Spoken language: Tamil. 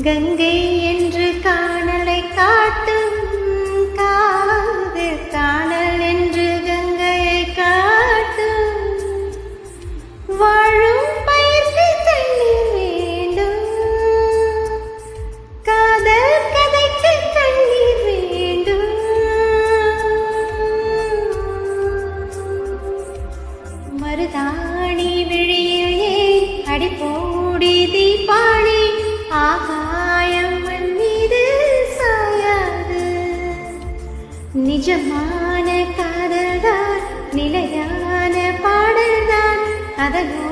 கங்கை என்று காணலை காட்டும் காது காணல் என்று கங்கையை காட்டும் வாழும் பயிர்க்கு தண்ணீர் வேண்டும் காதல் கதைக்கு தண்ணீர் வேண்டும் மருதாணி விழியில் ஏன் அடிப்போடி தீபாவளி ஆகாயம் மீது சாயாது நிஜமான காதல்தான் நிலையான பாடல்தான் அதனோ